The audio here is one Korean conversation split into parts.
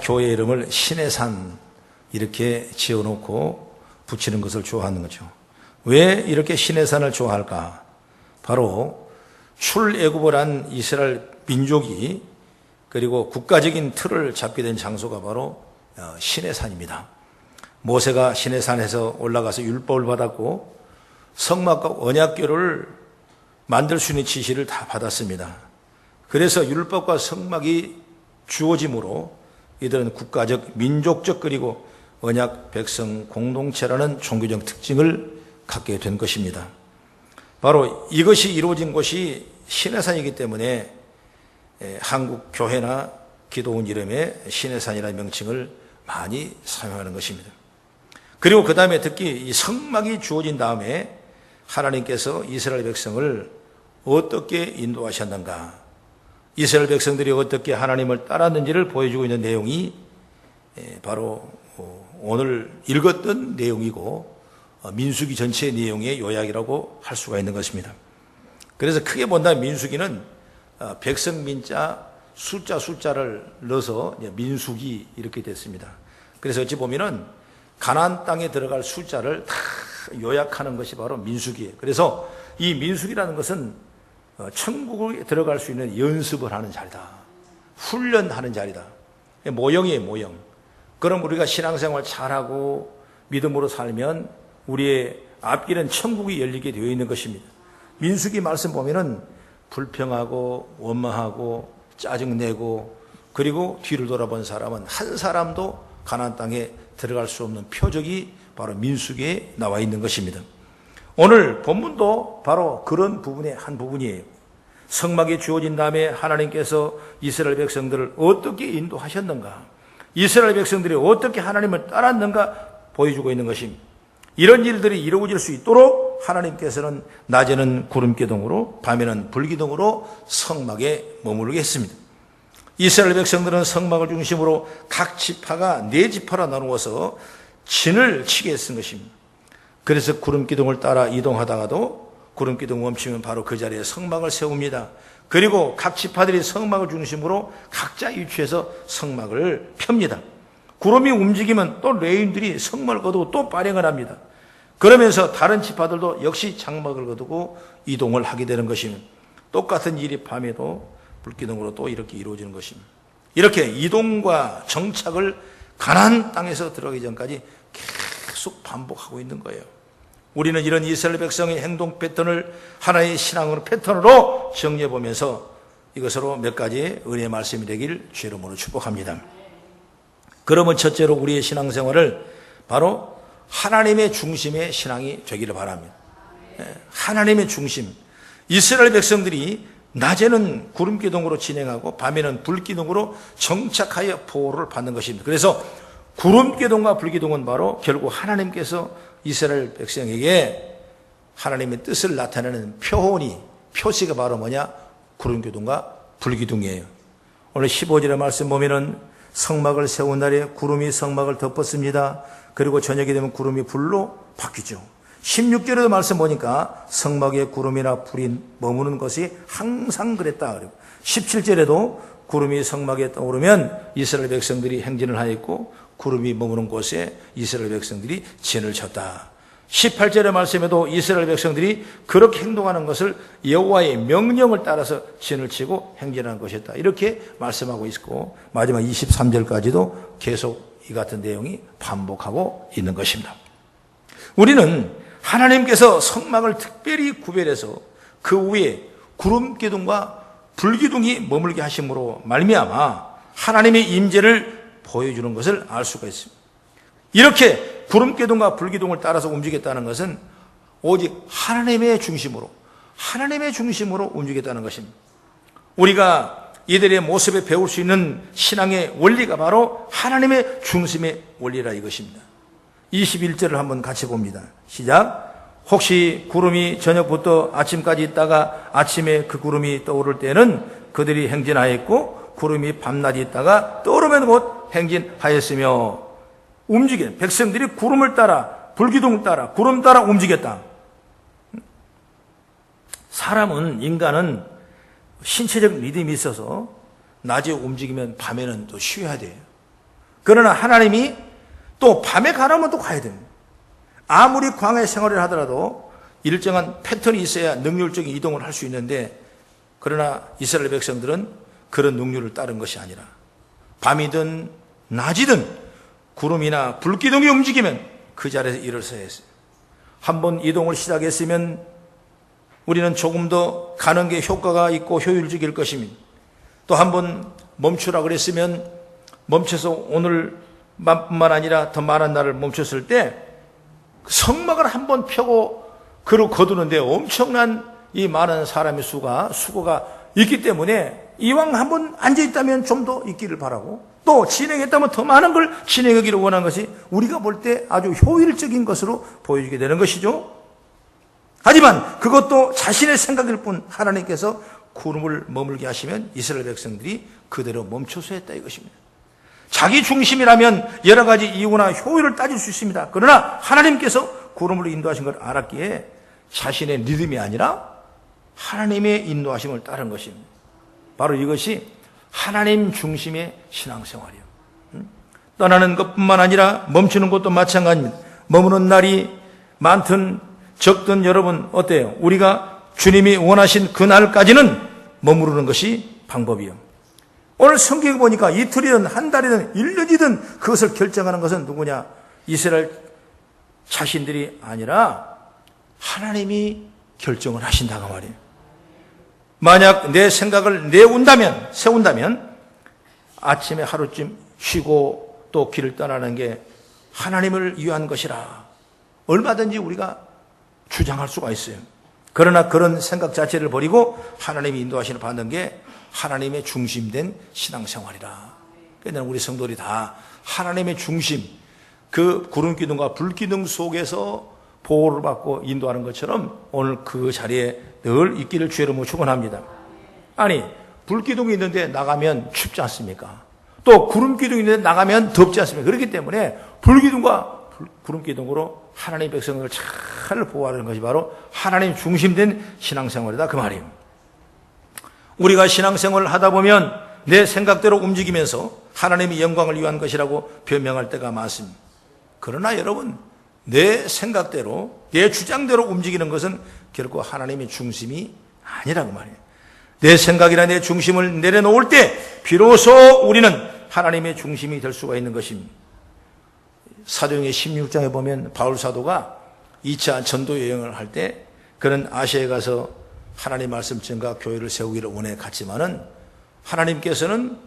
교회 이름을 신의 산 이렇게 지어놓고 붙이는 것을 좋아하는 거죠. 왜 이렇게 신의 산을 좋아할까? 바로 출애굽을 한 이스라엘 민족이 그리고 국가적인 틀을 잡게 된 장소가 바로 신의 산입니다. 모세가 신의 산에서 올라가서 율법을 받았고 성막과 언약궤를 만들 수 있는 지시를 다 받았습니다. 그래서 율법과 성막이 주어짐으로 이들은 국가적, 민족적 그리고 언약 백성 공동체라는 종교적 특징을 갖게 된 것입니다. 바로 이것이 이루어진 곳이 신의 산이기 때문에 한국 교회나 기도원 이름에 신의 산이라는 명칭을 많이 사용하는 것입니다. 그리고 그 다음에 특히 이 성막이 주어진 다음에 하나님께서 이스라엘 백성을 어떻게 인도하셨는가, 이스라엘 백성들이 어떻게 하나님을 따랐는지를 보여주고 있는 내용이 바로 오늘 읽었던 내용이고 민수기 전체의 내용의 요약이라고 할 수가 있는 것입니다. 그래서 크게 본다면 민수기는 백성 민자 숫자를 넣어서 민수기 이렇게 됐습니다. 그래서 어찌 보면은 가나안 땅에 들어갈 숫자를 다 요약하는 것이 바로 민수기예요. 그래서 이 민수기라는 것은 천국에 들어갈 수 있는 연습을 하는 자리다. 훈련하는 자리다. 모형이에요, 모형. 그럼 우리가 신앙생활 잘하고 믿음으로 살면 우리의 앞길은 천국이 열리게 되어 있는 것입니다. 민수기 말씀 보면은 불평하고 원망하고 짜증내고 그리고 뒤를 돌아본 사람은 한 사람도 가나안 땅에 들어갈 수 없는 표적이 바로 민수기에 나와 있는 것입니다. 오늘 본문도 바로 그런 부분의 한 부분이에요. 성막이 주어진 다음에 하나님께서 이스라엘 백성들을 어떻게 인도하셨는가, 이스라엘 백성들이 어떻게 하나님을 따랐는가 보여주고 있는 것입니다. 이런 일들이 이루어질 수 있도록 하나님께서는 낮에는 구름기둥으로 밤에는 불기둥으로 성막에 머무르게 했습니다. 이스라엘 백성들은 성막을 중심으로 각 지파가 네 지파로 나누어서 진을 치게 했은 것입니다. 그래서 구름기둥을 따라 이동하다가도 구름기둥 멈추면 바로 그 자리에 성막을 세웁니다. 그리고 각 지파들이 성막을 중심으로 각자 위치에서 성막을 펴니다. 구름이 움직이면 또 레위인들이 성막을 거두고 또 발행을 합니다. 그러면서 다른 지파들도 역시 장막을 거두고 이동을 하게 되는 것입니다. 똑같은 일이 밤에도 불기둥으로 또 이렇게 이루어지는 것입니다. 이렇게 이동과 정착을 가나안 땅에서 들어가기 전까지 계속 반복하고 있는 거예요. 우리는 이런 이스라엘 백성의 행동 패턴을 하나의 신앙으로 패턴으로 정리해 보면서 이것으로 몇 가지의 은혜의 말씀이 되길 주의 이름으로 축복합니다. 그러면 첫째로 우리의 신앙생활을 바로 하나님의 중심의 신앙이 되기를 바랍니다. 하나님의 중심. 이스라엘 백성들이 낮에는 구름기둥으로 진행하고 밤에는 불기둥으로 정착하여 보호를 받는 것입니다. 그래서 구름기둥과 불기둥은 바로 결국 하나님께서 이스라엘 백성에게 하나님의 뜻을 나타내는 표본이, 표시가 바로 뭐냐? 구름기둥과 불기둥이에요. 오늘 15절의 말씀 보면은 성막을 세운 날에 구름이 성막을 덮었습니다. 그리고 저녁이 되면 구름이 불로 바뀌죠. 16절에도 말씀 보니까 성막에 구름이나 불이 머무는 것이 항상 그랬다. 17절에도 구름이 성막에 떠오르면 이스라엘 백성들이 행진을 하였고 구름이 머무는 곳에 이스라엘 백성들이 진을 쳤다. 18절의 말씀에도 이스라엘 백성들이 그렇게 행동하는 것을 여호와의 명령을 따라서 진을 치고 행진하는 것이었다. 이렇게 말씀하고 있고 마지막 23절까지도 계속 이 같은 내용이 반복하고 있는 것입니다. 우리는 하나님께서 성막을 특별히 구별해서 그 위에 구름기둥과 불기둥이 머물게 하심으로 말미암아 하나님의 임재를 보여주는 것을 알 수가 있습니다. 이렇게 구름기둥과 불기둥을 따라서 움직였다는 것은 오직 하나님의 중심으로 움직였다는 것입니다. 우리가 이들의 모습에 배울 수 있는 신앙의 원리가 바로 하나님의 중심의 원리라 이것입니다. 21절을 한번 같이 봅니다. 시작. 혹시 구름이 저녁부터 아침까지 있다가 아침에 그 구름이 떠오를 때는 그들이 행진하였고 구름이 밤낮이 있다가 떠오르면 곧 행진하였으며 움직이는 백성들이 구름을 따라 불기둥을 따라 구름 따라 움직였다. 사람은 인간은 신체적 리듬이 있어서 낮에 움직이면 밤에는 또 쉬어야 돼요. 그러나 하나님이 또 밤에 가라면 또 가야 됩니다. 아무리 광야 생활을 하더라도 일정한 패턴이 있어야 능률적인 이동을 할 수 있는데, 그러나 이스라엘 백성들은 그런 능률을 따른 것이 아니라 밤이든 낮이든 구름이나 불기둥이 움직이면 그 자리에서 일어서야 했어요. 한번 이동을 시작했으면 우리는 조금 더 가는 게 효과가 있고 효율적일 것입니다. 또 한번 멈추라 그랬으면 멈춰서 오늘뿐만 아니라 더 많은 날을 멈췄을 때 성막을 한번 펴고 그로 거두는데 엄청난 이 많은 사람의 수고가 있기 때문에 이왕 한번 앉아있다면 좀 더 있기를 바라고, 또 진행했다면 더 많은 걸 진행하기를 원하는 것이 우리가 볼 때 아주 효율적인 것으로 보여지게 되는 것이죠. 하지만 그것도 자신의 생각일 뿐 하나님께서 구름을 머물게 하시면 이스라엘 백성들이 그대로 멈춰서 했다 이것입니다. 자기 중심이라면 여러 가지 이유나 효율을 따질 수 있습니다. 그러나 하나님께서 구름으로 인도하신 걸 알았기에 자신의 리듬이 아니라 하나님의 인도하심을 따른 것입니다. 바로 이것이 하나님 중심의 신앙생활이에요. 떠나는 것뿐만 아니라 멈추는 것도 마찬가지입니다. 머무는 날이 많든 적든 여러분 어때요? 우리가 주님이 원하신 그날까지는 머무르는 것이 방법이에요. 오늘 성경에 보니까 이틀이든 한 달이든 1년이든 그것을 결정하는 것은 누구냐? 이스라엘 자신들이 아니라 하나님이 결정을 하신다고 말이에요. 만약 내 생각을 세운다면 아침에 하루쯤 쉬고 또 길을 떠나는 게 하나님을 위한 것이라 얼마든지 우리가 주장할 수가 있어요. 그러나 그런 생각 자체를 버리고 하나님이 인도하시는 받는 게 하나님의 중심된 신앙생활이라. 그러니까 우리 성도들이 다 하나님의 중심, 그 구름기둥과 불기둥 속에서 보호를 받고 인도하는 것처럼 오늘 그 자리에 늘 있기를 주의 이름으로 축원합니다. 아니, 불기둥이 있는데 나가면 춥지 않습니까? 또 구름기둥이 있는데 나가면 덥지 않습니까? 그렇기 때문에 불기둥과 구름기둥으로 하나님 백성을 잘 보호하는 것이 바로 하나님 중심된 신앙생활이다 그 말이에요. 우리가 신앙생활을 하다 보면 내 생각대로 움직이면서 하나님의 영광을 위한 것이라고 변명할 때가 많습니다. 그러나 여러분, 내 생각대로 내 주장대로 움직이는 것은 결코 하나님의 중심이 아니라고 말이에요. 내 생각이나 내 중심을 내려놓을 때 비로소 우리는 하나님의 중심이 될 수가 있는 것입니다. 사도행전 16장에 보면 바울 사도가 2차 전도 여행을 할 때 그는 아시아에 가서 하나님 말씀 전가 교회를 세우기를 원해 갔지만은 하나님께서는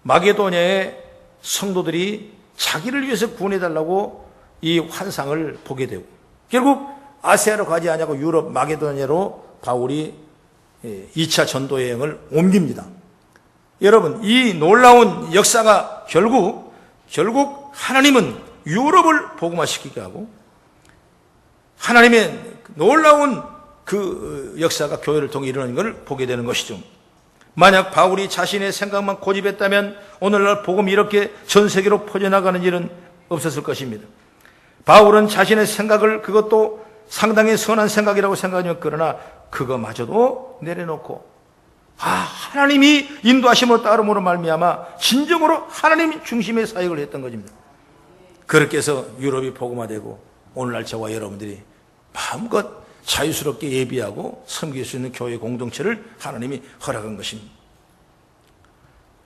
마게도냐의 성도들이 자기를 위해서 구원해달라고 이 환상을 보게 되고 결국 아시아로 가지 않냐고 유럽 마게도냐로 바울이 2차 전도 여행을 옮깁니다. 여러분, 이 놀라운 역사가 결국 하나님은 유럽을 복음화시키게 하고 하나님의 놀라운 그 역사가 교회를 통해 일어나는 것을 보게 되는 것이죠. 만약 바울이 자신의 생각만 고집했다면 오늘날 복음이 이렇게 전 세계로 퍼져나가는 일은 없었을 것입니다. 바울은 자신의 생각을 그것도 상당히 선한 생각이라고 생각하지만 그러나 그거마저도 내려놓고 하나님이 인도하심으로 따름으로 말미암아 진정으로 하나님 중심의 사역을 했던 것입니다. 그렇게 해서 유럽이 복음화되고 오늘날 저와 여러분들이 마음껏 자유스럽게 예비하고 섬길 수 있는 교회 공동체를 하나님이 허락한 것입니다.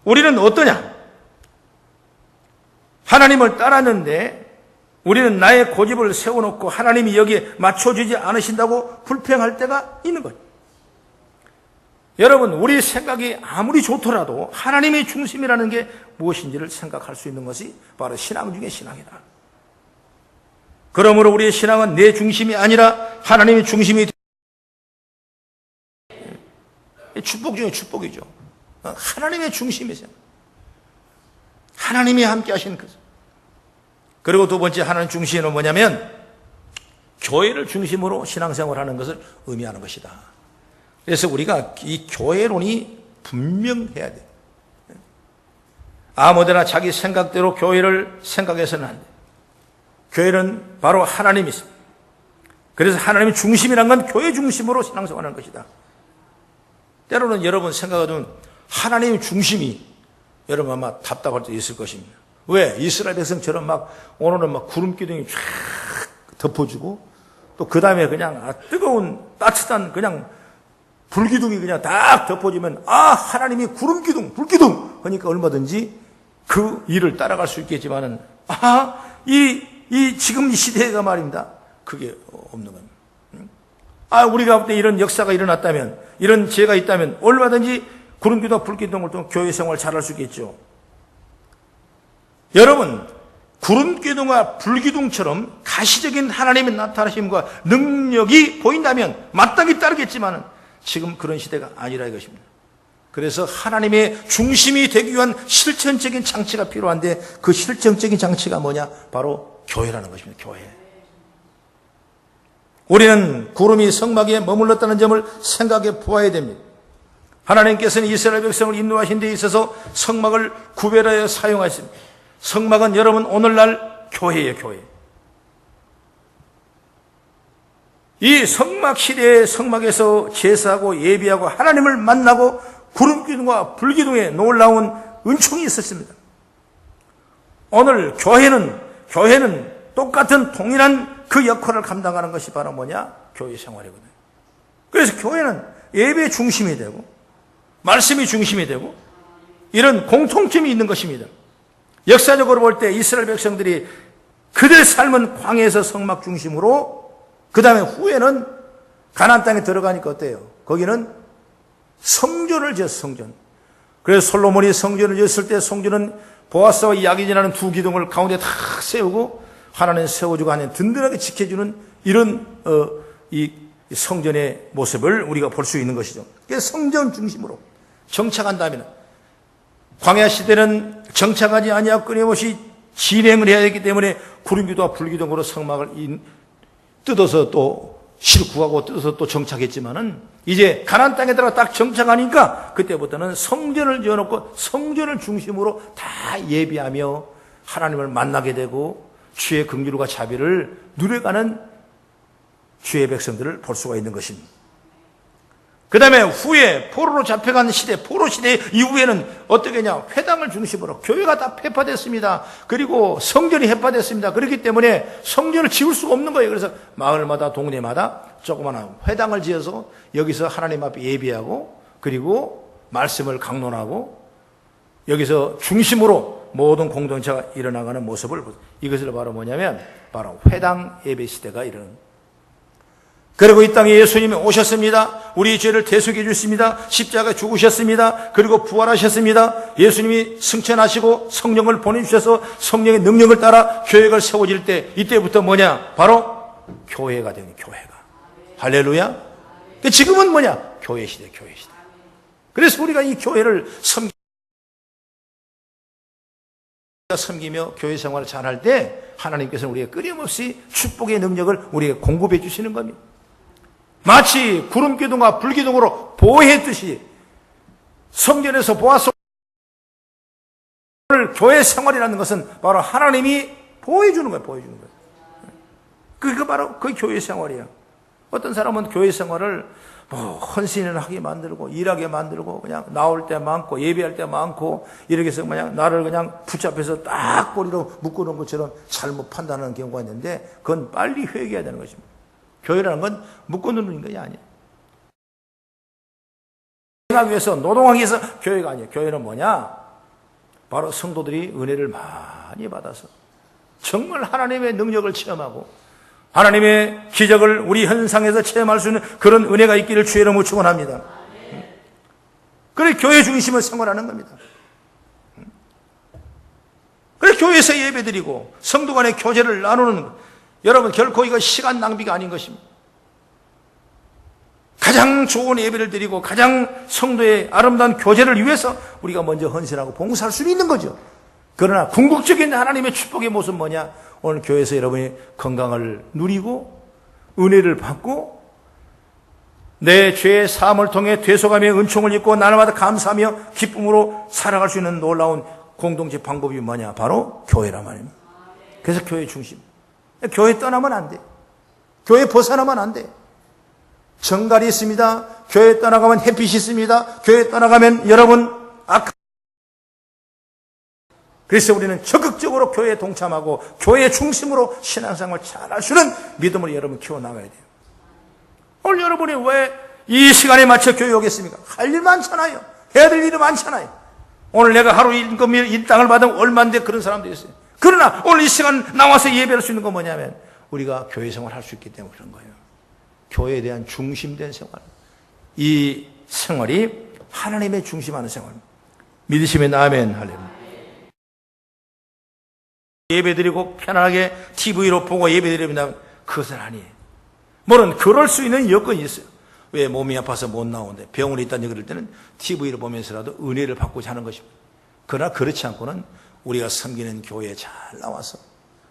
우리는 어떠냐? 하나님을 따랐는데 우리는 나의 고집을 세워놓고 하나님이 여기에 맞춰주지 않으신다고 불평할 때가 있는 거예요. 여러분, 우리 생각이 아무리 좋더라도 하나님의 중심이라는 게 무엇인지를 생각할 수 있는 것이 바로 신앙 중의 신앙이다. 그러므로 우리의 신앙은 내 중심이 아니라 하나님의 중심이 축복 중에 축복이죠. 하나님의 중심이세요. 하나님이 함께 하시는 것을. 그리고 두 번째 하나님 중심은 뭐냐면 교회를 중심으로 신앙생활하는 것을 의미하는 것이다. 그래서 우리가 이 교회론이 분명해야 돼. 아무데나 자기 생각대로 교회를 생각해서는 안 돼. 교회는 바로 하나님이 있습니다. 그래서 하나님의 중심이란 건 교회 중심으로 신앙생활하는 것이다. 때로는 여러분 생각하던 하나님의 중심이 여러분 아마 답답할 때 있을 것입니다. 왜? 이스라엘 백성처럼 막 오늘은 막 구름 기둥이 쫙 덮어주고 또 그 다음에 그냥 뜨거운 따뜻한 그냥 불기둥이 그냥 딱 덮어지면 하나님이 구름 기둥, 불기둥 하니까 얼마든지 그 일을 따라갈 수 있겠지만은 지금 이 시대가 말입니다. 그게 없는 겁니다. 우리가 볼 때 이런 역사가 일어났다면, 이런 죄가 있다면 얼마든지 구름기둥, 불기둥을 통해 교회 생활 잘할 수 있겠죠. 여러분, 구름기둥과 불기둥처럼 가시적인 하나님의 나타나심과 능력이 보인다면 마땅히 따르겠지만은 지금 그런 시대가 아니라 이것입니다. 그래서 하나님의 중심이 되기 위한 실천적인 장치가 필요한데 그 실천적인 장치가 뭐냐? 바로 교회라는 것입니다. 교회. 우리는 구름이 성막에 머물렀다는 점을 생각해 보아야 됩니다. 하나님께서는 이스라엘 백성을 인도하신 데 있어서 성막을 구별하여 사용하셨습니다. 성막은 여러분 오늘날 교회예요. 교회. 이 성막 시대의 성막에서 제사하고 예비하고 하나님을 만나고 구름기둥과 불기둥에 놀라운 은총이 있었습니다. 오늘 교회는 똑같은 동일한 그 역할을 감당하는 것이 바로 뭐냐? 교회 생활이거든요. 그래서 교회는 예배의 중심이 되고 말씀이 중심이 되고 이런 공통점이 있는 것입니다. 역사적으로 볼 때 이스라엘 백성들이 그들의 삶은 광야에서 성막 중심으로 그 다음에 후에는 가나안 땅에 들어가니까 어때요? 거기는 성전을 지었어요. 성전. 그래서 솔로몬이 성전을 지었을 때 성전은 보아스와 야긴이라는 두 기둥을 가운데 다 세우고 하나님 세워주고 하는 든든하게 지켜주는 이런 이 성전의 모습을 우리가 볼 수 있는 것이죠. 그래서 성전 중심으로 정착한다면 광야 시대는 정착하지 아니하고 끊임없이 진행을 해야 되기 때문에 구름기둥과 불기둥으로 성막을 뜯어서 또 실구하고 뜯어서 또 정착했지만은 이제 가나안 땅에 들어가 딱 정착하니까 그때부터는 성전을 지어놓고 성전을 중심으로 다 예비하며 하나님을 만나게 되고 주의 긍휼과 자비를 누려가는 주의 백성들을 볼 수가 있는 것입니다. 그 다음에 후에 포로로 잡혀간 시대, 포로 시대 이후에는 어떻게 했냐? 회당을 중심으로 교회가 다 폐파됐습니다. 그리고 성전이 해파됐습니다. 그렇기 때문에 성전을 지을 수가 없는 거예요. 그래서 마을마다 동네마다 조그마한 회당을 지어서 여기서 하나님 앞에 예비하고 그리고 말씀을 강론하고 여기서 중심으로 모든 공동체가 일어나가는 모습을 이것을 바로 뭐냐면 바로 회당 예배 시대가 일어납니다. 그리고 이 땅에 예수님이 오셨습니다. 우리 죄를 대속해 주셨습니다. 십자가에 죽으셨습니다. 그리고 부활하셨습니다. 예수님이 승천하시고 성령을 보내주셔서 성령의 능력을 따라 교회가 세워질 때 이때부터 뭐냐? 바로 교회가 되는 교회가. 할렐루야. 지금은 뭐냐? 교회 시대, 교회 시대. 그래서 우리가 이 교회를 섬기며 교회 생활을 잘할 때 하나님께서는 우리에게 끊임없이 축복의 능력을 우리에게 공급해 주시는 겁니다. 마치 구름기둥과 불기둥으로 보호했듯이 성전에서 보아서 오늘 교회 생활이라는 것은 바로 하나님이 보호해주는 거예요. 보호해주는 거예요. 그게 바로 그 교회 생활이에요. 어떤 사람은 교회 생활을 헌신을 하게 만들고 일하게 만들고 그냥 나올 때 많고 예배할 때 많고 이렇게 해서 그냥 나를 그냥 붙잡혀서 딱 꼬리로 묶어놓은 것처럼 잘못 판단하는 경우가 있는데 그건 빨리 회개해야 되는 것입니다. 교회라는 건 묶어놓는 것이 아니에요. 하기 위해서 노동하기 위해서 교회가 아니에요. 교회는 뭐냐? 바로 성도들이 은혜를 많이 받아서 정말 하나님의 능력을 체험하고 하나님의 기적을 우리 현상에서 체험할 수 있는 그런 은혜가 있기를 주의 이름으로 축원합니다. 그래 교회 중심을 생활하는 겁니다. 그래 교회에서 예배드리고 성도 간의 교제를 나누는 여러분 결코 이거 시간 낭비가 아닌 것입니다. 가장 좋은 예배를 드리고 가장 성도의 아름다운 교제를 위해서 우리가 먼저 헌신하고 봉사할 수 있는 거죠. 그러나 궁극적인 하나님의 축복의 모습 뭐냐? 오늘 교회에서 여러분이 건강을 누리고 은혜를 받고 내 죄의 사함을 통해 되소감의 은총을 입고 날마다 감사하며 기쁨으로 살아갈 수 있는 놀라운 공동체 방법이 뭐냐? 바로 교회란 말입니다. 그래서 교회 중심. 교회 떠나면 안 돼. 교회 벗어나면 안 돼. 정갈이 있습니다. 교회 떠나가면 햇빛이 있습니다. 교회 떠나가면 여러분 그래서 그래서 우리는 적극적으로 교회에 동참하고 교회 중심으로 신앙생활을 잘할 수 있는 믿음으로 여러분 키워나가야 돼요. 오늘 여러분이 왜 이 시간에 맞춰 교회 오겠습니까? 할 일 많잖아요. 해야 될 일이 많잖아요. 오늘 내가 하루 임금이 일당을 받으면 얼마인데 그런 사람도 있어요. 그러나 오늘 이 시간 나와서 예배할 수 있는 건 뭐냐면 우리가 교회 생활을 할 수 있기 때문에 그런 거예요. 교회에 대한 중심된 생활. 이 생활이 하나님의 중심하는 생활. 믿으시면 아멘. 할렐루야. 예배드리고 편안하게 TV로 보고 예배드리면 그것은 아니에요. 물론 그럴 수 있는 여건이 있어요. 왜 몸이 아파서 못 나오는데 병원에 있다니 그럴 때는 TV를 보면서라도 은혜를 받고자 하는 것입니다. 그러나 그렇지 않고는 우리가 섬기는 교회에 잘 나와서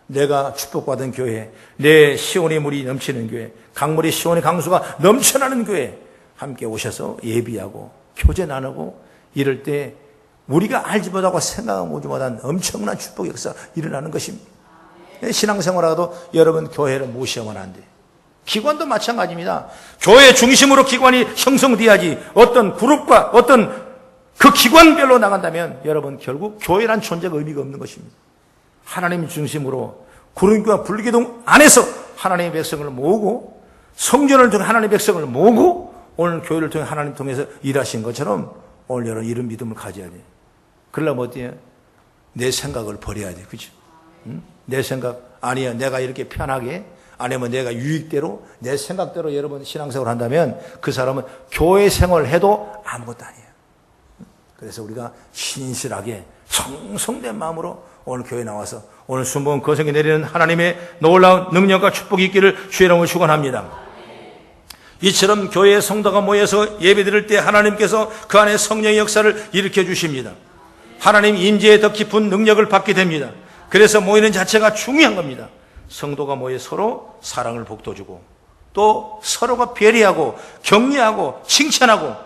내가 축복받은 교회, 내 시온의 물이 넘치는 교회, 강물의 시온의 강수가 넘쳐나는 교회 함께 오셔서 예비하고 교제 나누고 이럴 때 우리가 알지 못하고 생각하지 못한 엄청난 축복 역사가 일어나는 것입니다. 신앙생활하고도 여러분 교회를 무시하면 안 돼요. 기관도 마찬가지입니다. 교회 중심으로 기관이 형성돼야지 어떤 그룹과 어떤 그 기관별로 나간다면 여러분 결국 교회란 존재가 의미가 없는 것입니다. 하나님 중심으로 구름교와 불기둥 안에서 하나님의 백성을 모으고 성전을 통해 하나님의 백성을 모으고 오늘 교회를 통해 하나님 통해서 일하신 것처럼 오늘 여러분 이런 믿음을 가져야 돼요. 그러려면 어때요? 내 생각을 버려야 돼요. 그죠? 응? 내 생각 아니야 내가 이렇게 편하게 아니면 내가 유익대로 내 생각대로 여러분 신앙생활을 한다면 그 사람은 교회 생활을 해도 아무것도 아니에요. 그래서 우리가 신실하게 성성된 마음으로 오늘 교회에 나와서 오늘 순복음 거성에 내리는 하나님의 놀라운 능력과 축복이 있기를 주의 이름으로 축원합니다. 이처럼 교회의 성도가 모여서 예배드릴 때 하나님께서 그 안에 성령의 역사를 일으켜 주십니다. 하나님 임재의 더 깊은 능력을 받게 됩니다. 그래서 모이는 자체가 중요한 겁니다. 성도가 모여 서로 사랑을 북돋주고 또 서로가 배려하고 격려하고 칭찬하고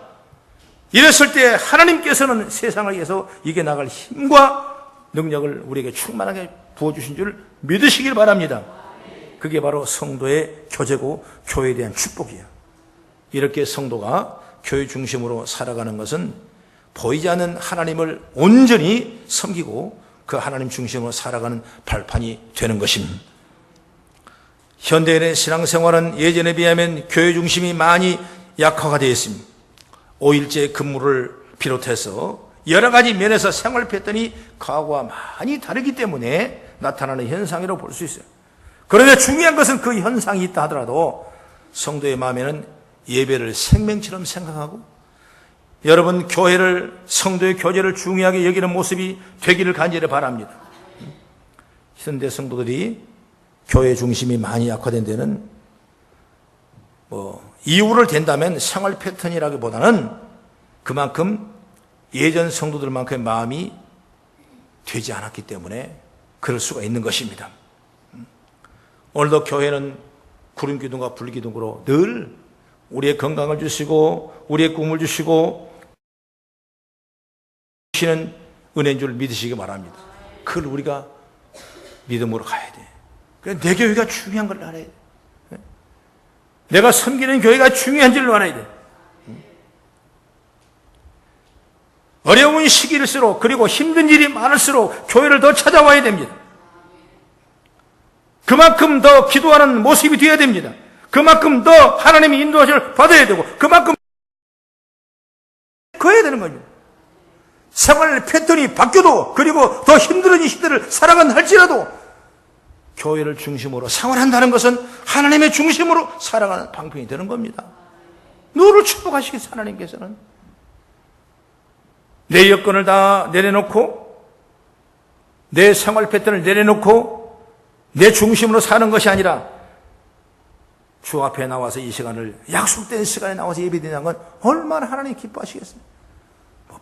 이랬을 때 하나님께서는 세상을 위해서 이겨나갈 힘과 능력을 우리에게 충만하게 부어주신 줄 믿으시길 바랍니다. 그게 바로 성도의 교제고 교회에 대한 축복이에요. 이렇게 성도가 교회 중심으로 살아가는 것은 보이지 않는 하나님을 온전히 섬기고 그 하나님 중심으로 살아가는 발판이 되는 것입니다. 현대인의 신앙생활은 예전에 비하면 교회 중심이 많이 약화가 되어 있습니다. 5일째 근무를 비롯해서 여러 가지 면에서 생활 패턴이 과거와 많이 다르기 때문에 나타나는 현상이라고 볼 수 있어요. 그런데 중요한 것은 그 현상이 있다 하더라도 성도의 마음에는 예배를 생명처럼 생각하고 여러분 교회를 성도의 교제를 중요하게 여기는 모습이 되기를 간절히 바랍니다. 현대 성도들이 교회 중심이 많이 약화된 데는 이유를 댄다면 생활 패턴이라기보다는 그만큼 예전 성도들만큼의 마음이 되지 않았기 때문에 그럴 수가 있는 것입니다. 오늘도 교회는 구름기둥과 불기둥으로 늘 우리의 건강을 주시고 우리의 꿈을 주시고 주시는 은혜인 줄 믿으시기 바랍니다. 그걸 우리가 믿음으로 가야 돼. 그래서 내 교회가 중요한 걸 알아야 돼. 내가 섬기는 교회가 중요한 줄 알아야 돼. 어려운 시기일수록 그리고 힘든 일이 많을수록 교회를 더 찾아와야 됩니다. 그만큼 더 기도하는 모습이 되어야 됩니다. 그만큼 더 하나님의 인도하심을 받아야 되고 그만큼 그어야 되는 겁니다. 생활 패턴이 바뀌어도 그리고 더 힘든 시대를 살아간다 할지라도 교회를 중심으로 생활한다는 것은 하나님의 중심으로 살아가는 방편이 되는 겁니다. 너를 축복하시겠어요. 하나님께서는 내 여건을 다 내려놓고 내 생활 패턴을 내려놓고 내 중심으로 사는 것이 아니라 주 앞에 나와서 이 시간을 약속된 시간에 나와서 예배드리는 건 얼마나 하나님 기뻐하시겠어요.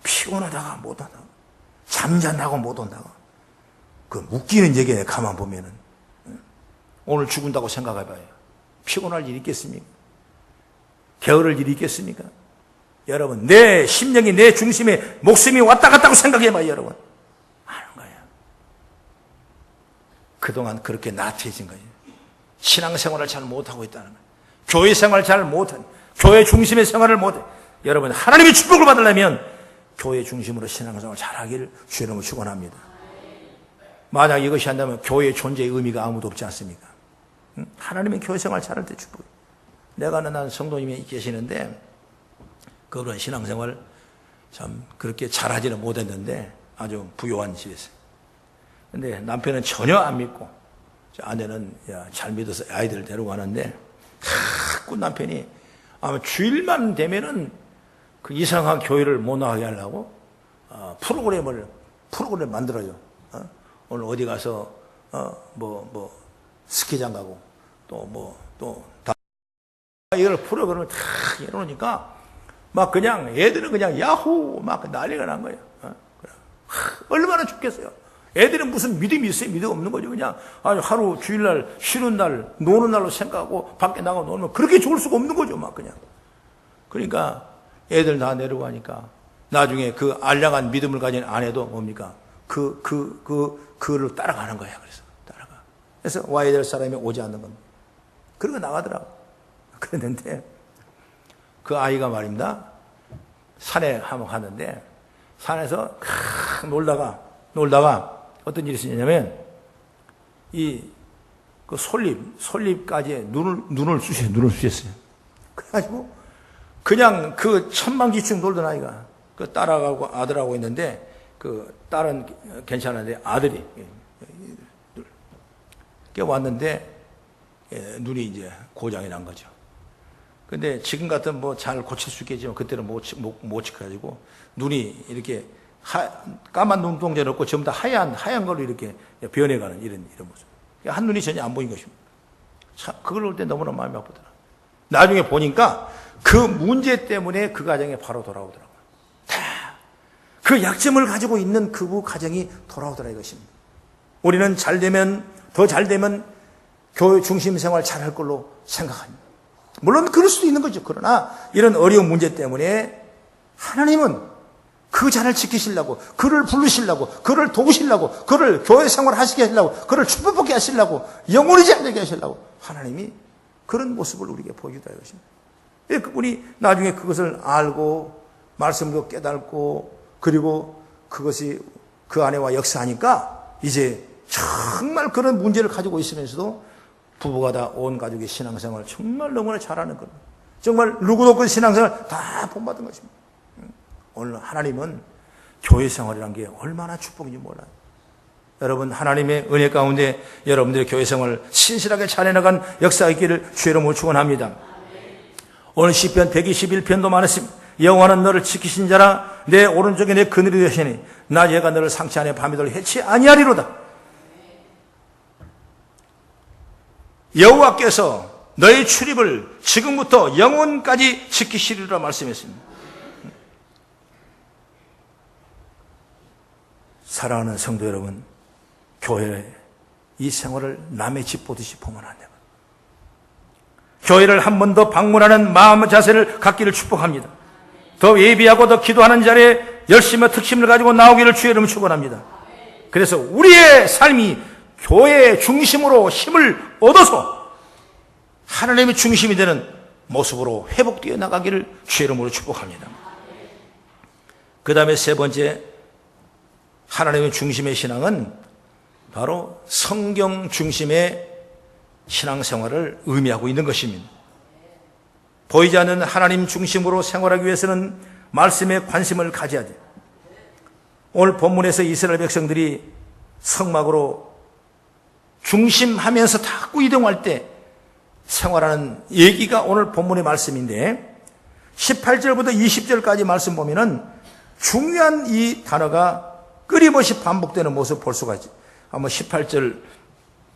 피곤하다가 못 한다고 잠잔다고 못 온다고 그 웃기는 얘기에 가만 보면은 오늘 죽은다고 생각해봐요. 피곤할 일이 있겠습니까? 게으를 일이 있겠습니까? 여러분 내 심령이 내 중심에 목숨이 왔다 갔다고 생각해봐요. 여러분 아는 거예요. 그동안 그렇게 나태해진 거예요. 신앙생활을 잘 못하고 있다는 거예요. 교회 생활을 잘 못하는 교회 중심의 생활을 못해. 여러분 하나님의 축복을 받으려면 교회 중심으로 신앙생활을 잘하기를 주의 이름으로 축원합니다. 만약 이것이 한다면 교회의 존재의 의미가 아무도 없지 않습니까? 하나님의 교회 생활 잘할 때 축복해. 내가 아는 성도님이 계시는데 그런 신앙생활 참 그렇게 잘하지는 못했는데 아주 부유한 집이었어요. 근데 남편은 전혀 안 믿고 아내는 잘 믿어서 아이들을 데리고 가는데 자꾸 남편이 아마 주일만 되면은 그 이상한 교회를 못 나가게 하려고 프로그램을 만들어요. 오늘 어디 가서 스키장 가고 또 이걸 프로그램을 다 해놓으니까 막 그냥 애들은 그냥 야호 막 난리가 난 거예요. 얼마나 좋겠어요. 애들은 무슨 믿음이 있어요? 믿음 없는 거죠. 그냥 하루 주일날 쉬는 날 노는 날로 생각하고 밖에 나가 놀면 그렇게 좋을 수가 없는 거죠. 막 그냥. 그러니까 애들 다 내려가니까 나중에 그 알량한 믿음을 가진 아내도 뭡니까? 그를 따라가는 거야. 그래서 와야 될 사람이 오지 않는 겁니다. 그러고 나가더라고. 그랬는데 그 아이가 말입니다. 산에 한번 갔는데 산에서 놀다가 어떤 일이 있었냐면 그 솔잎까지 눈을 쑤셨어요. 그래가지고 그냥 그 천방지축 놀던 아이가 그 딸하고 아들하고 있는데 그 딸은 괜찮은데 아들이 왔는데 눈이 이제 고장이 난 거죠. 근데 지금 같은 잘 고칠 수 있겠지만 그때는 못 지켜가지고 눈이 이렇게 까만 눈동자는 없고 전부 다 하얀 걸로 이렇게 변해가는 이런 모습. 한 눈이 전혀 안 보인 것입니다. 참 그걸 볼 때 너무나 마음이 아프더라. 나중에 보니까 그 문제 때문에 그 가정에 바로 돌아오더라고요. 다 그 약점을 가지고 있는 그 가정이 돌아오더라 이것입니다. 우리는 더 잘 되면 교회 중심 생활 잘할 걸로 생각합니다. 물론 그럴 수도 있는 거죠. 그러나 이런 어려운 문제 때문에 하나님은 그 자를 지키시려고, 그를 부르시려고, 그를 도우시려고, 그를 교회 생활 하시게 하시려고, 그를 축복받게 하시려고, 영원히 잠들게 하시려고 하나님이 그런 모습을 우리에게 보여주다 이것입니다. 그분이 나중에 그것을 알고 말씀도 깨닫고 그리고 그것이 그 안에와 역사하니까 이제 정말 그런 문제를 가지고 있으면서도 부부가 다 온 가족의 신앙생활을 정말 너무나 잘하는 겁니다. 정말 누구도 그 신앙생활 다 본받은 것입니다. 오늘 하나님은 교회 생활이라는 게 얼마나 축복인지 몰라요. 여러분 하나님의 은혜 가운데 여러분들의 교회 생활을 신실하게 잘 해나간 역사가 있기를 주의 이름으로 축원합니다. 오늘 시편 121편도 말했습니다. 여호와는 너를 지키신 자라 내 오른쪽에 내 그늘이 되시니 낮에가 너를 상치 아니하여 밤이 너를 해치 아니하리로다. 여호와께서 너의 출입을 지금부터 영원까지 지키시리라 말씀했습니다. 사랑하는 성도 여러분, 교회 이 생활을 남의 집 보듯이 보면 안 됩니다. 교회를 한 번 더 방문하는 마음의 자세를 갖기를 축복합니다. 더 예비하고 더 기도하는 자리에 열심과 특심을 가지고 나오기를 주의 이름으로 축원합니다. 그래서 우리의 삶이 교회의 중심으로 힘을 얻어서 하나님의 중심이 되는 모습으로 회복되어 나가기를 주의 이름으로 축복합니다. 그 다음에 세 번째, 하나님의 중심의 신앙은 바로 성경 중심의 신앙생활을 의미하고 있는 것입니다. 보이지 않는 하나님 중심으로 생활하기 위해서는 말씀에 관심을 가져야 돼요. 오늘 본문에서 이스라엘 백성들이 성막으로 중심하면서 자꾸 이동할 때 생활하는 얘기가 오늘 본문의 말씀인데 18절부터 20절까지 말씀 보면은 중요한 이 단어가 끊임없이 반복되는 모습을 볼 수가 있죠. 한번 18절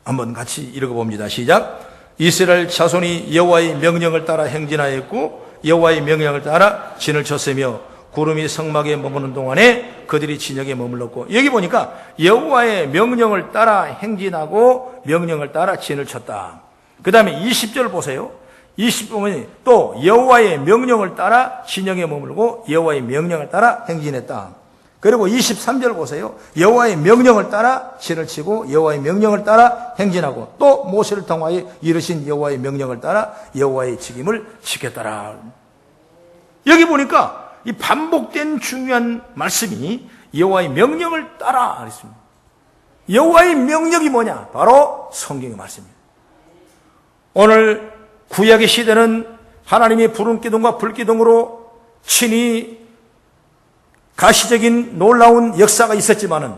한번 같이 읽어봅니다. 시작. 이스라엘 자손이 여호와의 명령을 따라 행진하였고 여호와의 명령을 따라 진을 쳤으며 구름이 성막에 머무는 동안에 그들이 진영에 머물렀고, 여기 보니까 여호와의 명령을 따라 행진하고 명령을 따라 진을 쳤다. 그 다음에 20절 보세요. 20절은 또 여호와의 명령을 따라 진영에 머물고 여호와의 명령을 따라 행진했다. 그리고 23절 보세요. 여호와의 명령을 따라 진을 치고 여호와의 명령을 따라 행진하고 또 모세를 통하여 이르신 여호와의 명령을 따라 여호와의 직임을 지켰더라. 여기 보니까 이 반복된 중요한 말씀이 여호와의 명령을 따라 그랬습니다. 여호와의 명령이 뭐냐? 바로 성경의 말씀입니다. 오늘 구약의 시대는 하나님이 부름 기둥과 불 기둥으로 친히 가시적인 놀라운 역사가 있었지만은,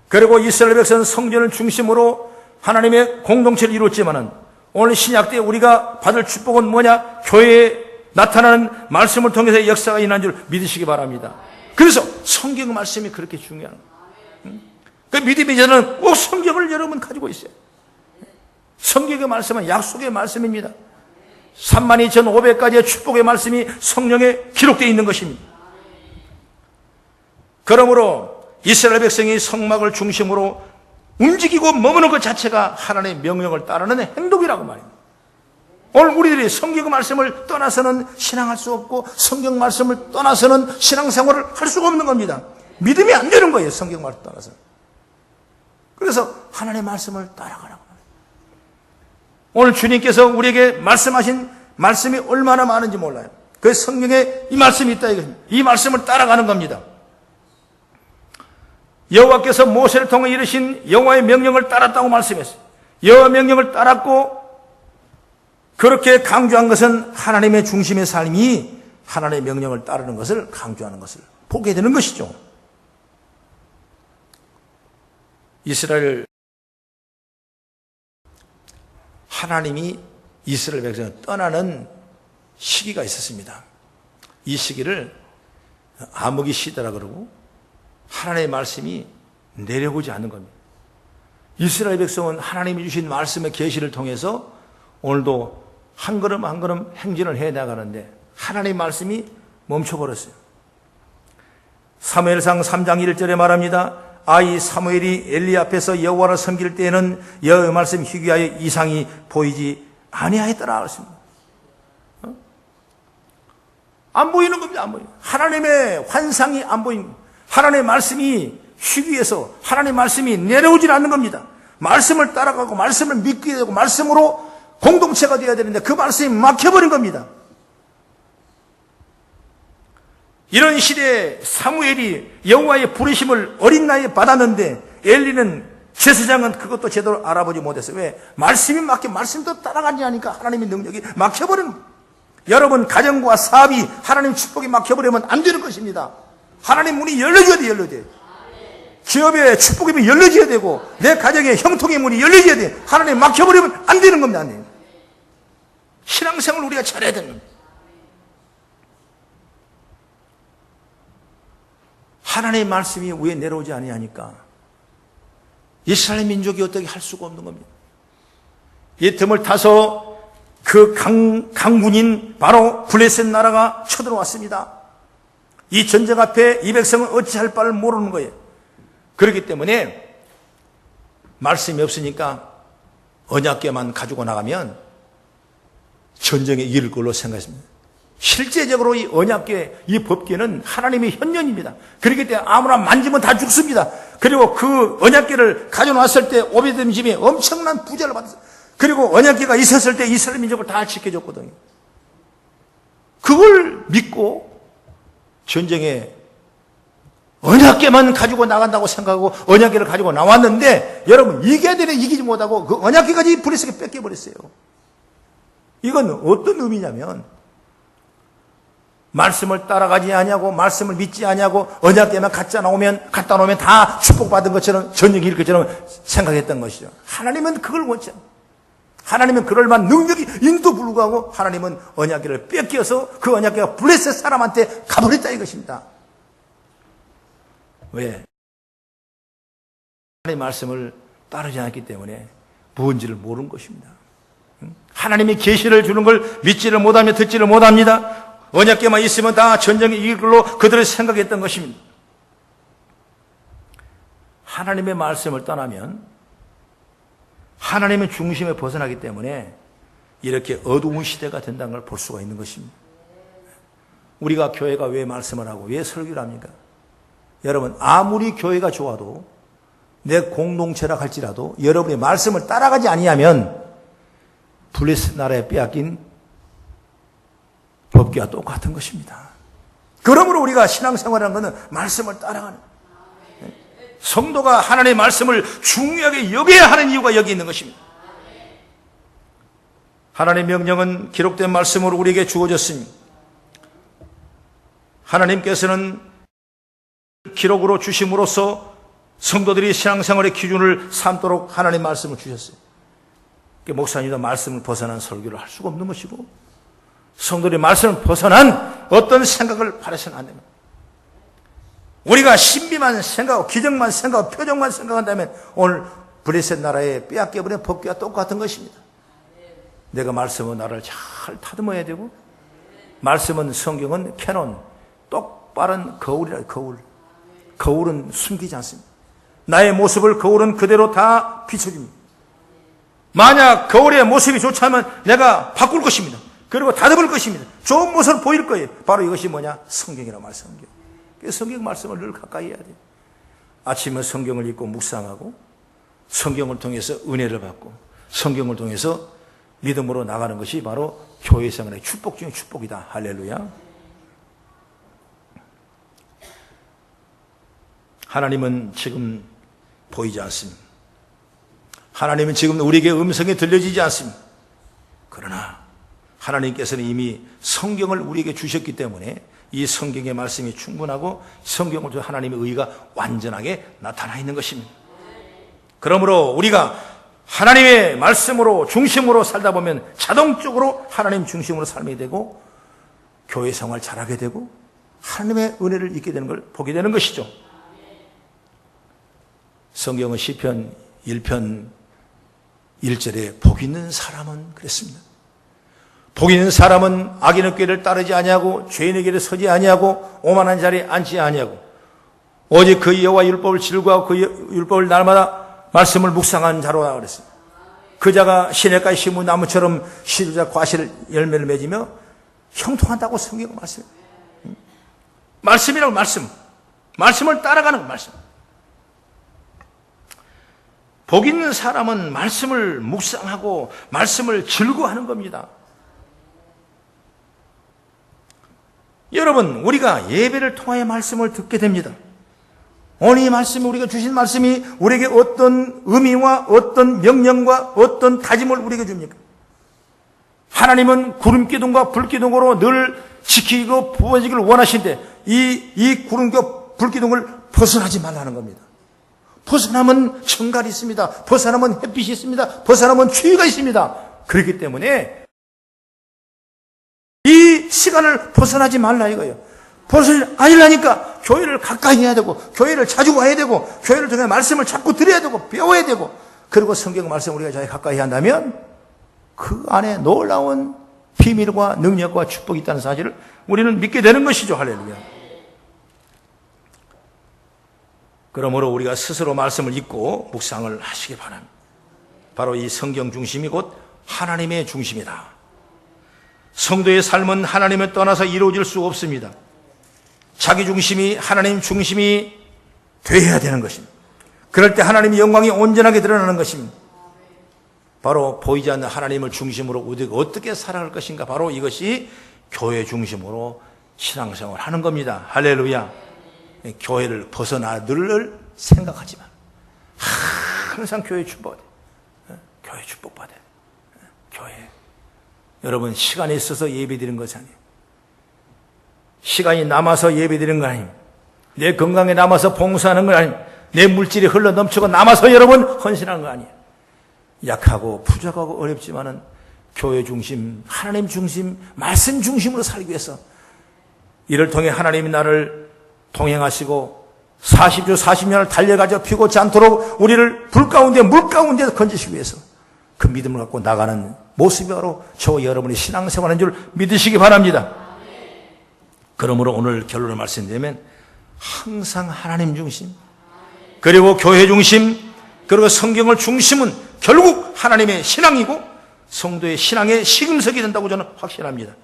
그리고 이스라엘 백성은 성전을 중심으로 하나님의 공동체를 이뤘지만은, 오늘 신약 때 우리가 받을 축복은 뭐냐? 교회에 나타나는 말씀을 통해서 역사가 일어난 줄 믿으시기 바랍니다. 그래서 성경 말씀이 그렇게 중요한 거예요. 그 믿음의 저는 꼭 성경을 여러분 가지고 있어요. 성경의 말씀은 약속의 말씀입니다. 32,500가지의 축복의 말씀이 성령에 기록되어 있는 것입니다. 그러므로 이스라엘 백성이 성막을 중심으로 움직이고 머무는 것 자체가 하나님의 명령을 따르는 행동이라고 말입니다. 오늘 우리들이 성경의 말씀을 떠나서는 신앙할 수 없고, 성경 말씀을 떠나서는 신앙생활을 할 수가 없는 겁니다. 믿음이 안 되는 거예요, 성경 말씀을 떠나서. 그래서 하나님의 말씀을 따라가라고. 오늘 주님께서 우리에게 말씀하신 말씀이 얼마나 많은지 몰라요. 그 성경에 이 말씀이 있다 이것입니다. 이 말씀을 따라가는 겁니다. 여호와께서 모세를 통해 이르신 여호와의 명령을 따랐다고 말씀했어요. 여호와의 명령을 따랐고, 그렇게 강조한 것은 하나님의 중심의 삶이 하나님의 명령을 따르는 것을 강조하는 것을 보게 되는 것이죠. 이스라엘, 하나님이 이스라엘 백성을 떠나는 시기가 있었습니다. 이 시기를 암흑의 시대라 그러고, 하나님의 말씀이 내려오지 않는 겁니다. 이스라엘 백성은 하나님이 주신 말씀의 계시를 통해서 오늘도 한 걸음 한 걸음 행진을 해 나가는데 하나님의 말씀이 멈춰버렸어요. 사무엘상 3장 1절에 말합니다. 아이 사무엘이 엘리 앞에서 여호와를 섬길 때에는 여호와의 말씀 희귀하여 이상이 보이지 아니하였더라 그랬습니다. 안 보이는 겁니다. 안 보이는. 하나님의 환상이 안 보이는 겁니다. 하나님의 말씀이 희귀해서 하나님의 말씀이 내려오질 않는 겁니다. 말씀을 따라가고 말씀을 믿게 되고 말씀으로 공동체가 되어야 되는데 그 말씀이 막혀버린 겁니다. 이런 시대에 사무엘이 여호와의 부르심을 어린 나이에 받았는데 엘리는 제사장은 그것도 제대로 알아보지 못했어요. 왜? 말씀이 막혀, 말씀도 따라가지 않으니까 하나님의 능력이 막혀버린 겁니다. 여러분 가정과 사업이 하나님 축복이 막혀버리면 안 되는 것입니다. 하나님 문이 열려줘야 돼, 열려야 돼. 기업의 축복의 문이 열려져야 되고 내 가정의 형통의 문이 열려져야 돼. 하나님 막혀버리면 안 되는 겁니다. 안 돼요. 신앙생활을 우리가 잘해야 되는 겁니다. 하나님의 말씀이 위에 내려오지 아니하니까 이스라엘 민족이 어떻게 할 수가 없는 겁니다. 이 틈을 타서 그 강군인 바로 블레셋 나라가 쳐들어왔습니다. 이 전쟁 앞에 이 백성은 어찌할 바를 모르는 거예요. 그렇기 때문에 말씀이 없으니까 언약궤만 가지고 나가면 전쟁에 이길 걸로 생각했습니다. 실제적으로 이 언약궤, 이 법궤는 하나님의 현년입니다. 그렇기 때문에 아무나 만지면 다 죽습니다. 그리고 그 언약궤를 가져놨을 때 오베데돔 집이 엄청난 부자를 받았어요. 그리고 언약궤가 있었을 때 이스라엘 민족을 다 지켜줬거든요. 그걸 믿고 전쟁에 언약궤만 가지고 나간다고 생각하고 언약궤를 가지고 나왔는데 여러분 이겨야 되는 이기지 못하고 그 언약궤까지 블레셋에게 뺏겨버렸어요. 이건 어떤 의미냐면 말씀을 따라가지 아니하고 말씀을 믿지 아니하고 언약궤만 갖다 놓으면 다 축복받은 것처럼 전쟁이 이길 것처럼 생각했던 것이죠. 하나님은 그걸 원치 않아요. 하나님은 그럴 만한 능력이 있는데도 불구하고 하나님은 언약궤를 뺏겨서 그 언약궤가 블레셋 사람한테 가버렸다 이것입니다. 왜? 하나님의 말씀을 따르지 않았기 때문에 뭔지를 모르는 것입니다. 하나님이 계시를 주는 걸 믿지를 못하며 듣지를 못합니다. 언약궤만 있으면 다 전쟁에 이길 걸로 그들이 생각했던 것입니다. 하나님의 말씀을 떠나면 하나님의 중심에 벗어나기 때문에 이렇게 어두운 시대가 된다는 걸 볼 수가 있는 것입니다. 우리가 교회가 왜 말씀을 하고 왜 설교를 합니까? 여러분 아무리 교회가 좋아도 내 공동체라 할지라도 여러분의 말씀을 따라가지 아니하면 블레셋 나라에 빼앗긴 법궤와 똑같은 것입니다. 그러므로 우리가 신앙생활이라는 것은 말씀을 따라가는 성도가 하나님의 말씀을 중요하게 여겨야 하는 이유가 여기 있는 것입니다. 하나님의 명령은 기록된 말씀으로 우리에게 주어졌습니다. 하나님께서는 기록으로 주심으로써 성도들이 신앙생활의 기준을 삼도록 하나님 말씀을 주셨어요. 목사님도 말씀을 벗어난 설교를 할 수가 없는 것이고, 성도들이 말씀을 벗어난 어떤 생각을 바라서는 안 됩니다. 우리가 신비만 생각하고 기적만 생각하고 표정만 생각한다면 오늘 블레셋 나라의 빼앗겨버린 법궤와 똑같은 것입니다. 내가 말씀은 나를 잘 다듬어야 되고, 말씀은, 성경은 캐논, 똑바른 거울이라. 거울은 숨기지 않습니다. 나의 모습을 거울은 그대로 다 비춰줍니다. 만약 거울의 모습이 좋지 않으면 내가 바꿀 것입니다. 그리고 다듬을 것입니다. 좋은 모습을 보일 거예요. 바로 이것이 뭐냐? 성경이라고 말해요. 성경. 그래서 성경 말씀을 늘 가까이 해야 돼요. 아침에 성경을 읽고 묵상하고, 성경을 통해서 은혜를 받고, 성경을 통해서 믿음으로 나가는 것이 바로 교회 생활의 축복 중에 축복이다. 할렐루야. 하나님은 지금 보이지 않습니다. 하나님은 지금 우리에게 음성이 들려지지 않습니다. 그러나 하나님께서는 이미 성경을 우리에게 주셨기 때문에 이 성경의 말씀이 충분하고 성경을 통해 하나님의 의가 완전하게 나타나 있는 것입니다. 그러므로 우리가 하나님의 말씀으로 중심으로 살다 보면 자동적으로 하나님 중심으로 살게 되고, 교회 생활 잘하게 되고, 하나님의 은혜를 잊게 되는 걸 보게 되는 것이죠. 성경은 시편 1편 1절에 복 있는 사람은 그랬습니다. 복 있는 사람은 악인의 꾀를 따르지 아니하고 죄인의 길에 서지 아니하고 오만한 자리에 앉지 아니하고 오직 그 여호와 율법을 즐거워하고 그 율법을 날마다 말씀을 묵상한 자로다 그랬습니다. 그 자가 시냇가에 심은 나무처럼 시루자 과실 열매를 맺으며 형통한다고 성경은 말씀해요. 말씀이라고 말씀을 따라가는 말씀. 복 있는 사람은 말씀을 묵상하고 말씀을 즐거워하는 겁니다. 여러분, 우리가 예배를 통하여 말씀을 듣게 됩니다. 오늘 이 말씀이, 우리가 주신 말씀이 우리에게 어떤 의미와 어떤 명령과 어떤 다짐을 우리에게 줍니까? 하나님은 구름기둥과 불기둥으로 늘 지키고 부어지기를 원하시는데 이 구름기둥과 불기둥을 벗어나지 말라는 겁니다. 벗어나면 천갈이 있습니다. 벗어나면 햇빛이 있습니다. 벗어나면 추위가 있습니다. 그렇기 때문에 이 시간을 벗어나지 말라 이거예요. 벗어나려니까 교회를 가까이 해야 되고, 교회를 자주 와야 되고, 교회를 통해 말씀을 자꾸 들어야 되고, 배워야 되고, 그리고 성경 말씀 우리가 잘 가까이 한다면 그 안에 놀라운 비밀과 능력과 축복이 있다는 사실을 우리는 믿게 되는 것이죠. 할렐루야. 그러므로 우리가 스스로 말씀을 읽고 묵상을 하시기 바랍니다. 바로 이 성경 중심이 곧 하나님의 중심이다. 성도의 삶은 하나님을 떠나서 이루어질 수 없습니다. 자기 중심이 하나님 중심이 되어야 되는 것입니다. 그럴 때 하나님의 영광이 온전하게 드러나는 것입니다. 바로 보이지 않는 하나님을 중심으로 우리가 어떻게 살아갈 것인가, 바로 이것이 교회 중심으로 신앙생활을 하는 겁니다. 할렐루야. 교회를 벗어나들 생각하지 마. 항상 교회 축복받아. 교회 축복받아. 교회. 여러분, 시간이 있어서 예배드리는 것이 아니에요. 시간이 남아서 예배드리는 거 아닙니다. 내 건강에 남아서 봉사하는 거 아닙니다. 내 물질이 흘러 넘치고 남아서 여러분 헌신하는 거 아니에요. 약하고 부족하고 어렵지만은 교회 중심, 하나님 중심, 말씀 중심으로 살기 위해서 이를 통해 하나님이 나를 동행하시고 40주 40년을 달려가지고 피고치 않도록 우리를 불 가운데 물 가운데서 건지시기 위해서 그 믿음을 갖고 나가는 모습이 바로 저와 여러분의 신앙생활인 줄 믿으시기 바랍니다. 그러므로 오늘 결론을 말씀드리면 항상 하나님 중심, 그리고 교회 중심, 그리고 성경을 중심은 결국 하나님의 신앙이고 성도의 신앙의 시금석이 된다고 저는 확신합니다.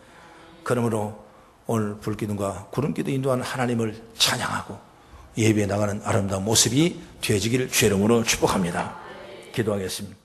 그러므로 오늘 불기둥과 구름기둥 인도하는 하나님을 찬양하고 예배에 나가는 아름다운 모습이 되어지기를 주의 이름으로 축복합니다. 기도하겠습니다.